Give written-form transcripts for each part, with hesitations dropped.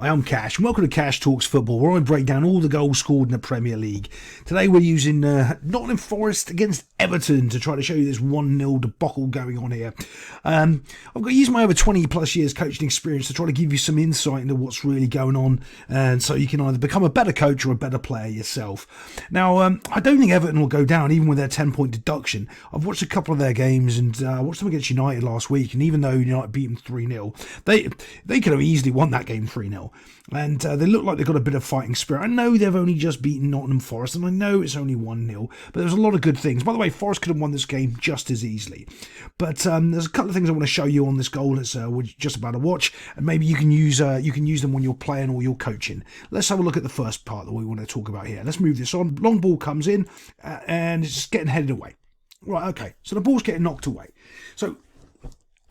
Hi, I'm Cash, and welcome to Cash Talks Football, where I break down all the goals scored in the Premier League. Today we're using Nottingham Forest against Everton to try to show you this 1-0 debacle going on here. I've got to use my over 20 plus years coaching experience to try to give you some insight into what's really going on, and so you can either become a better coach or a better player yourself. Now, I don't think Everton will go down, even with their 10-point deduction. I've watched a couple of their games, and I watched them against United last week, and even though United beat them 3-0, they could have easily won that game 3-0. And they look like they've got a bit of fighting spirit. I know they've only just beaten Nottingham Forest, and I know it's only 1-0, but there's a lot of good things. By the way, Forest could have won this game just as easily. But there's a couple of things I want to show you on this goal that's we're just about to watch, and maybe you can use them when you're playing or you're coaching. Let's have a look at the first part that we want to talk about here. Let's move this on. Long ball comes in, and it's just getting headed away. Right, okay, so the ball's getting knocked away. So,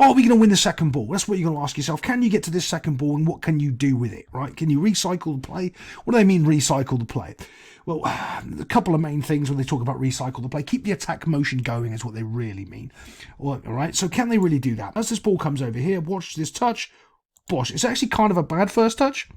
are we going to win the second ball? That's what you're going to ask yourself. Can you get to this second ball, and what can you do with it, right? Can you recycle the play? What do they mean, recycle the play? Well, a couple of main things when they talk about recycle the play. Keep the attack motion going is what they really mean. All right, so can they really do that? As this ball comes over here, watch this touch. Bosh, it's actually kind of a bad first touch.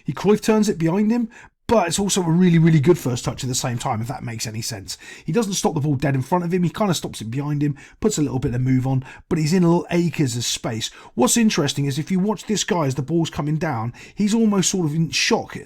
He Cruyff turns it behind him, but it's also a really, really good first touch at the same time, if that makes any sense. He doesn't stop the ball dead in front of him. He kind of stops it behind him, puts a little bit of move on, but he's in little acres of space. What's interesting is if you watch this guy as the ball's coming down, he's almost sort of in shock.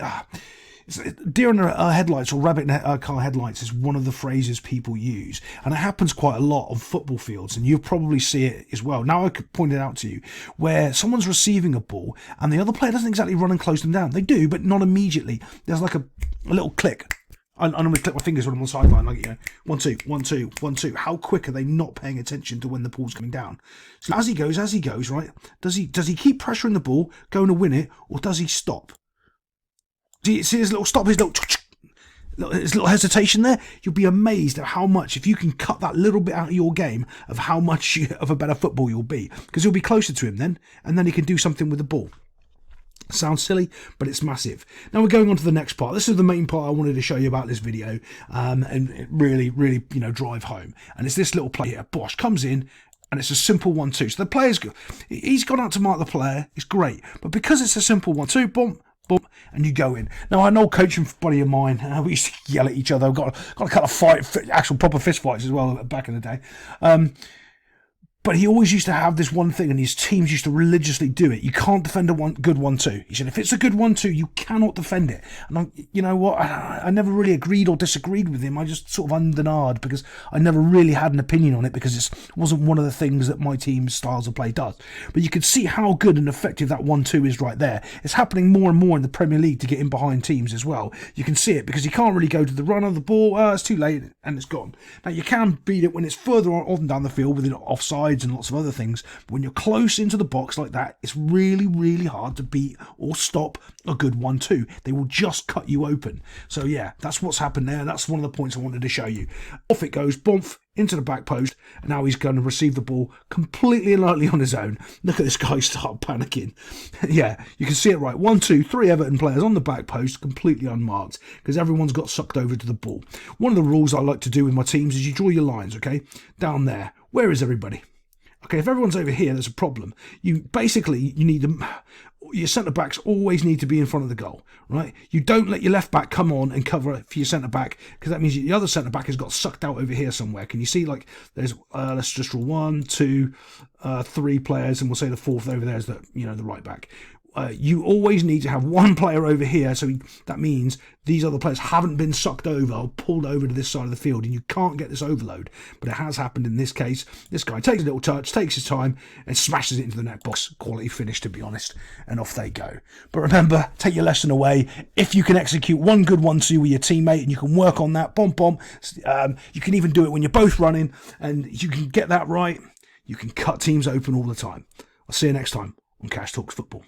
Deer in headlights or rabbit in car headlights is one of the phrases people use, and it happens quite a lot on football fields, and you'll probably see it as well. Now I could point it out to you where someone's receiving a ball and the other player doesn't exactly run and close them down. They do, but not immediately. There's like a little click. I'm going to click my fingers when I'm on the sideline, like, 1, 2, 1, 2, 1, 2. How quick are they not paying attention to when the ball's coming down? So as he goes, right? Does he keep pressuring the ball, going to win it, or does he stop? See his little stop, his little hesitation there? You'll be amazed at how much, if you can cut that little bit out of your game, of how much of a better football you'll be. Because you'll be closer to him then, and then he can do something with the ball. Sounds silly, but it's massive. Now we're going on to the next part. This is the main part I wanted to show you about this video, and it really, really, drive home. And it's this little play here. Bosh comes in, and it's a simple 1-2. So the player's good. He's gone out to mark the player. It's great, but because it's a simple 1-2, boom, and you go in. Now, I know coaching buddy of mine, we used to yell at each other. I've got a kind of fight, actual proper fist fights as well back in the day. But he always used to have this one thing, and his teams used to religiously do it. You can't defend a good 1-2. He said, if it's a good 1-2, you cannot defend it. And you know what? I never really agreed or disagreed with him. I just sort of ummed and ahed because I never really had an opinion on it because it wasn't one of the things that my team's styles of play does. But you could see how good and effective that 1-2 is right there. It's happening more and more in the Premier League to get in behind teams as well. You can see it because you can't really go to the run of the ball. It's too late and it's gone. Now, you can beat it when it's further on down the field with offsides and lots of other things, but when you're close into the box like that, it's really, really hard to beat or stop a good 1-2. They will just cut you open. So yeah, that's what's happened there. That's one of the points I wanted to show you. Off it goes, bump into the back post, and now he's going to receive the ball completely and lightly on his own. Look at this guy start panicking. Yeah, you can see it right. 1, 2, 3 Everton players on the back post, completely unmarked, because everyone's got sucked over to the ball. One of the rules I like to do with my teams is you draw your lines, okay? Down there. Where is everybody? Okay, if everyone's over here, there's a problem. You need them. Your centre-backs always need to be in front of the goal, right? You don't let your left-back come on and cover for your centre-back, because that means the other centre-back has got sucked out over here somewhere. Can you see, like, there's, let's just draw 1, 2, 3 players, and we'll say the fourth over there is the right-back. You always need to have one player over here, so that means these other players haven't been sucked over or pulled over to this side of the field, and you can't get this overload. But it has happened in this case. This guy takes a little touch, takes his time, and smashes it into the net box. Quality finish, to be honest, and off they go. But remember, take your lesson away. If you can execute one good 1-2 with your teammate, and you can work on that, you can even do it when you're both running, and you can get that right, you can cut teams open all the time. I'll see you next time on Cash Talks Football.